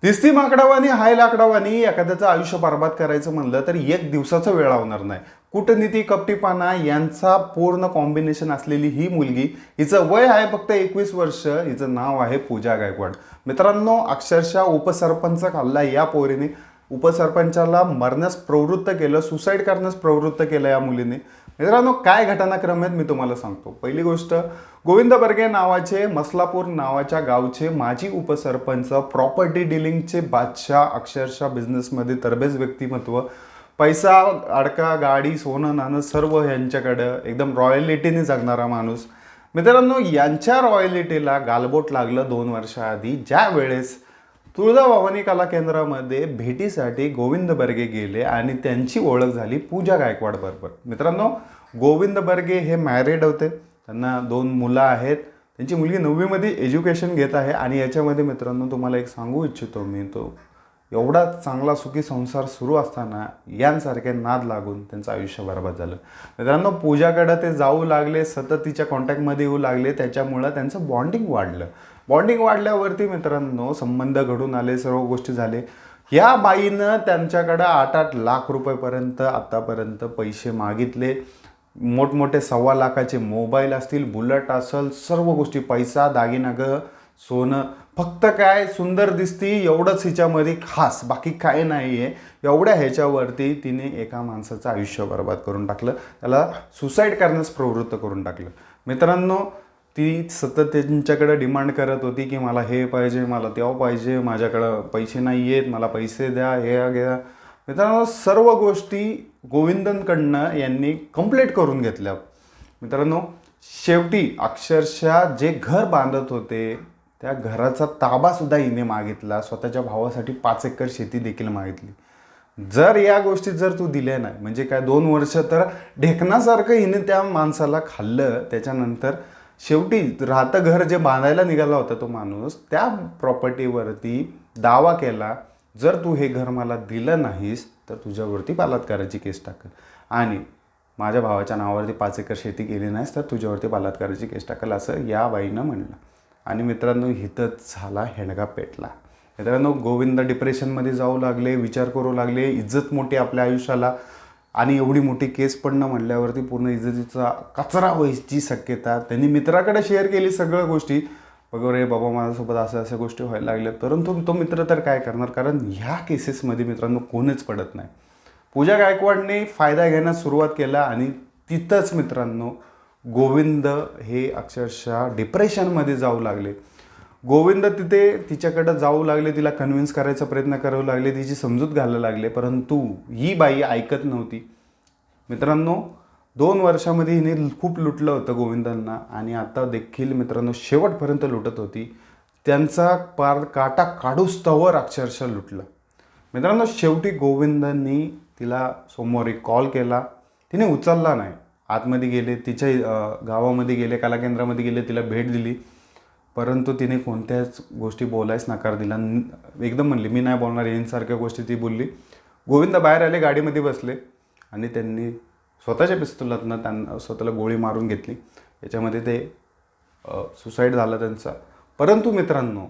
दिसती माकडावानी हाय लाकडावानी एखाद्याचं आयुष्य बरबाद करायचं म्हणलं तर एक दिवसाचा वेळ लावणार नाही. कूटनीती कपटीपणा यांचा पूर्ण कॉम्बिनेशन असलेली ही मुलगी, हिचं वय आहे फक्त 21 वर्ष, हिचं नाव आहे पूजा गायकवाड. मित्रांनो, अक्षरशः उपसरपंच खाल्ला या पोरीने. उपसरपंचाला मरण्यास प्रवृत्त केलं, सुसाईड करण्यास प्रवृत्त केलं या मुलीने. मित्रांनो, काय घटनाक्रम आहेत मी तुम्हाला सांगतो. पहिली गोष्ट, गोविंद बर्गे नावाचे मसलापूर नावाच्या गावचे माजी उपसरपंच, प्रॉपर्टी डिलिंगचे बादशाह, अक्षरशः बिझनेसमध्ये तरबेज व्यक्तिमत्व, पैसा अडका गाडी सोनं नाणं सर्व यांच्याकडं, एकदम रॉयलिटीने जगणारा माणूस. मित्रांनो, यांच्या रॉयलिटीला गालबोट लागलं 2 वर्षाआधी, ज्या वेळेस तुळजाभवानी कला केंद्रामध्ये भेटीसाठी गोविंद बर्गे गेले आणि त्यांची ओळख झाली पूजा गायकवाड बरोबर. मित्रांनो, गोविंद बर्गे हे मॅरिड होते, त्यांना 2 मुलं आहेत. त्यांची मुलगी 9वीमध्ये एज्युकेशन घेत आहे. आणि याच्यामध्ये मित्रांनो तुम्हाला एक सांगू इच्छितो मी, तो एवढा चांगला सुखी संसार सुरू असताना यांसारखे नाद लागून त्यांचं आयुष्य बरबाद झालं. मित्रांनो, पूजाकडे ते जाऊ लागले, सतत तिच्या कॉन्टॅक्टमध्ये येऊ लागले, त्याच्यामुळं त्यांचं बॉन्डिंग वाढलं. बॉन्डिंग वाढल्यावरती मित्रांनो संबंध घडून आले, सर्व गोष्टी झाले. या बाईनं त्यांच्याकडं 8-8 लाख रुपयेपर्यंत आत्तापर्यंत पैसे मागितले. मोठमोठे 1.25 लाखाचे मोबाईल असतील, बुलेट असेल, सर्व गोष्टी, पैसा दागिना ग सोनं. फक्त काय सुंदर दिसती एवढंच हिच्यामध्ये खास, बाकी काय नाही आहे. एवढ्या ह्याच्यावरती तिने एका माणसाचं आयुष्य बरबाद करून टाकलं, त्याला सुसाईड करण्यास प्रवृत्त करून टाकलं. मित्रांनो, ती सतत त्यांच्याकडे डिमांड करत होती की मला हे पाहिजे, मला तेव्हा पाहिजे, माझ्याकडं पैसे नाही आहेत, मला पैसे द्या, हे घ्या. मित्रांनो, सर्व गोष्टी गोविंदनकडनं यांनी कंप्लीट करून घेतल्या. मित्रांनो, शेवटी अक्षरशः जे घर बांधत होते त्या घराचा ताबासुद्धा हिने मागितला. स्वतःच्या भावासाठी 5 एकर शेती देखील मागितली. जर या गोष्टी जर तू दिल्या नाही, म्हणजे काय 2 वर्ष तर ढेकणासारखं हिने त्या माणसाला खाल्लं. त्याच्यानंतर शेवटी राहतं घर जे बांधायला निघाला होता तो माणूस, त्या प्रॉपर्टीवरती दावा केला, जर तू हे घर मला दिलं नाहीस तर तुझ्यावरती बलात्काराची केस टाकल, आणि माझ्या भावाच्या नावावरती 5 एकर शेती केली नाहीस तर तुझ्यावरती बलात्काराची केस टाकल, असं या बाईनं म्हणलं. आणि मित्रांनो, हिथंच झाला हेणगा पेटला. मित्रांनो, गोविंद डिप्रेशनमध्ये जाऊ लागले, विचार करू लागले, इज्जत मोठी आपल्या आयुष्याला, आणि एवढी मोठी केस पडणं म्हणल्यावरती पूर्ण इज्जतीचा कचरा व्हायची शक्यता. त्यांनी मित्राकडे शेअर केली सगळ्या गोष्टी, वगैरे बाबा माझ्यासोबत अशा गोष्टी व्हायला लागल्या. परंतु तो मित्र तर काय करणार, कारण ह्या केसेसमध्ये मित्रांनो कोणीच पडत नाही. पूजा गायकवाडने फायदा घेण्यास सुरुवात केला आणि तिथंच मित्रांनो गोविंद हे अक्षरशः डिप्रेशनमध्ये जाऊ लागले. गोविंद तिथे तिच्याकडे जाऊ लागले, तिला कन्व्हिन्स करायचा प्रयत्न करू लागले, तिची समजूत घालायला लागले, परंतु ही बाई ऐकत नव्हती. मित्रांनो, 2 वर्षामध्ये हिने खूप लुटलं होतं गोविंदांना, आणि आता देखील मित्रांनो शेवटपर्यंत लुटत होती. त्यांचा पार काटा काढूस्तवर अक्षरशः लुटलं. मित्रांनो, शेवटी गोविंदांनी तिला सोमवारी कॉल केला, तिने उचलला नाही. आतमध्ये गेले, तिच्या गावामध्ये गेले, कला केंद्रामध्ये गेले, तिला भेट दिली, परंतु तिने कोणत्याच गोष्टी बोलायच नकार दिला. एकदम म्हणली मी नाही बोलणार, यांसारख्या गोष्टी ती बोलली. गोविंद बाहेर आले, गाडीमध्ये बसले, आणि त्यांनी स्वतःच्या पिस्तुलातनं त्यांना स्वतःला गोळी मारून घेतली. याच्यामध्ये ते सुसाईड झालं त्यांचा. परंतु मित्रांनो,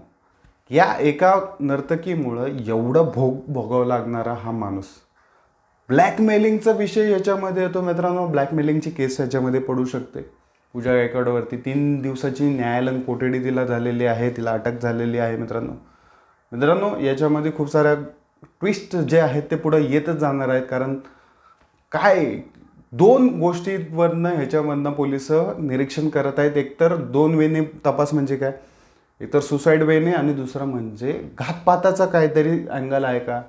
या एका नर्तकीमुळं एवढं भोगावं लागणारा हा माणूस, ब्लॅकमेलिंगचा विषय याच्यामध्ये येतो. मित्रांनो, ब्लॅकमेलिंगची केस याच्यामध्ये पडू शकते. पूजा गायकवाडवरती 3 दिवसाची न्यायालयीन कोठडी तिला झालेली आहे, तिला अटक झालेली आहे. मित्रांनो याच्यामध्ये खूप साऱ्या ट्विस्ट जे आहेत ते पुढे येतच जाणार आहेत. कारण काय 2 गोष्टींवरनं ह्याच्यामधनं पोलिस निरीक्षण करत आहेत. एकतर 2 वेने तपास, म्हणजे काय, एकतर सुसाईड वेने, आणि दुसरं म्हणजे घातपाताचा काहीतरी अँगल आहे का,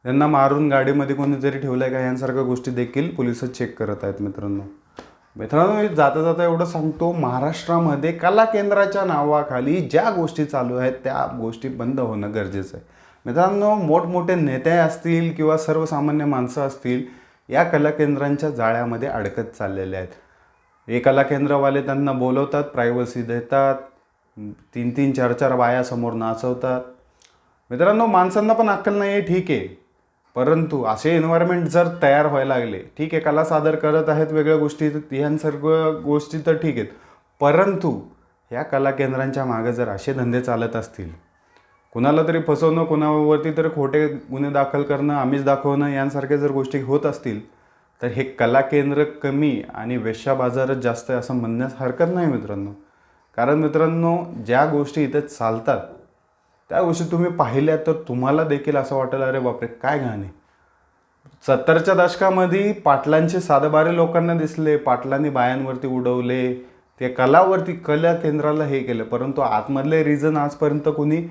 त्यांना मारून गाडीमध्ये कोणीतरी ठेवलं आहे का, यांसारख्या गोष्टी देखील पोलिस चेक करत आहेत. मित्रांनो जाता जाता एवढं सांगतो, महाराष्ट्रामध्ये कला केंद्राच्या नावाखाली ज्या गोष्टी चालू आहेत त्या गोष्टी बंद होणं गरजेचं आहे. मित्रांनो, मोठमोठे नेते असतील किंवा सर्वसामान्य माणसं असतील, या कला केंद्रांच्या जाळ्यामध्ये अडकत चाललेले आहेत. हे कला केंद्रवाले त्यांना बोलवतात, प्रायव्हसी देतात, 3-3, 4-4 बायासमोर नाचवतात. मित्रांनो, माणसांना पण अक्कल नाही आहे, ठीक आहे, परंतु असे एन्व्हायरमेंट जर तयार व्हायला लागले, ठीक आहे, कला सादर करत आहेत वेगळ्या गोष्टी, ह्या सर्व गोष्टी तर ठीक आहेत, परंतु ह्या कला केंद्रांच्या मागे जर असे धंदे चालत असतील, कुणाला तरी फसवणं, कुणावरती तरी खोटे गुन्हे दाखल करणं, आमिष दाखवणं यांसारख्या जर गोष्टी होत असतील तर हे कला केंद्र कमी आणि वेश्या बाजारच जास्त आहे असं म्हणण्यास हरकत नाही मित्रांनो. कारण मित्रांनो, ज्या गोष्टी इथे चालतात त्या गोष्टी तुम्ही पाहिल्या तर तुम्हाला देखील असं वाटेल, अरे बापरे काय गाणे. 70च्या दशकामध्ये पाटलांचे साधेबारे लोकांना दिसले, पाटलांनी बायांवरती उडवले, ते कला केंद्राला हे केलं, परंतु आतमधले रिझन आजपर्यंत कोणी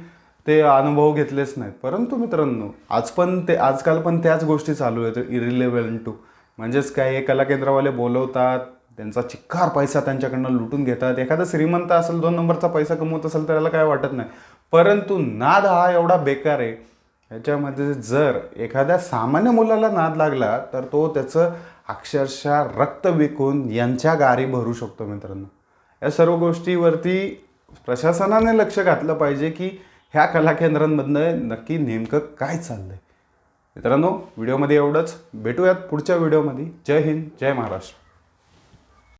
ते अनुभव घेतलेच नाहीत. परंतु मित्रांनो, आजकाल पण त्याच गोष्टी चालू आहेत, इरिलेव्हंट टू. म्हणजेच काय, हे कला केंद्रवाले बोलवतात, त्यांचा चिक्कार पैसा त्यांच्याकडनं लुटून घेतात. एखादा श्रीमंत असेल, 2 नंबरचा पैसा कमवत असेल तर त्याला काय वाटत नाही, परंतु नाद हा एवढा बेकार आहे. ह्याच्यामध्ये जर एखाद्या सामान्य मुलाला नाद लागला तर तो त्याचं अक्षरशः रक्त विकून यांच्या गारी भरू शकतो मित्रांनो. या सर्व गोष्टीवरती प्रशासनाने लक्ष घातलं पाहिजे की ह्या कला केंद्रांमधनं नक्की नेमकं काय चाललंय. मित्रांनो, व्हिडिओमध्ये एवढंच. भेटूयात पुढच्या व्हिडिओमध्ये. जय हिंद, जय महाराष्ट्र.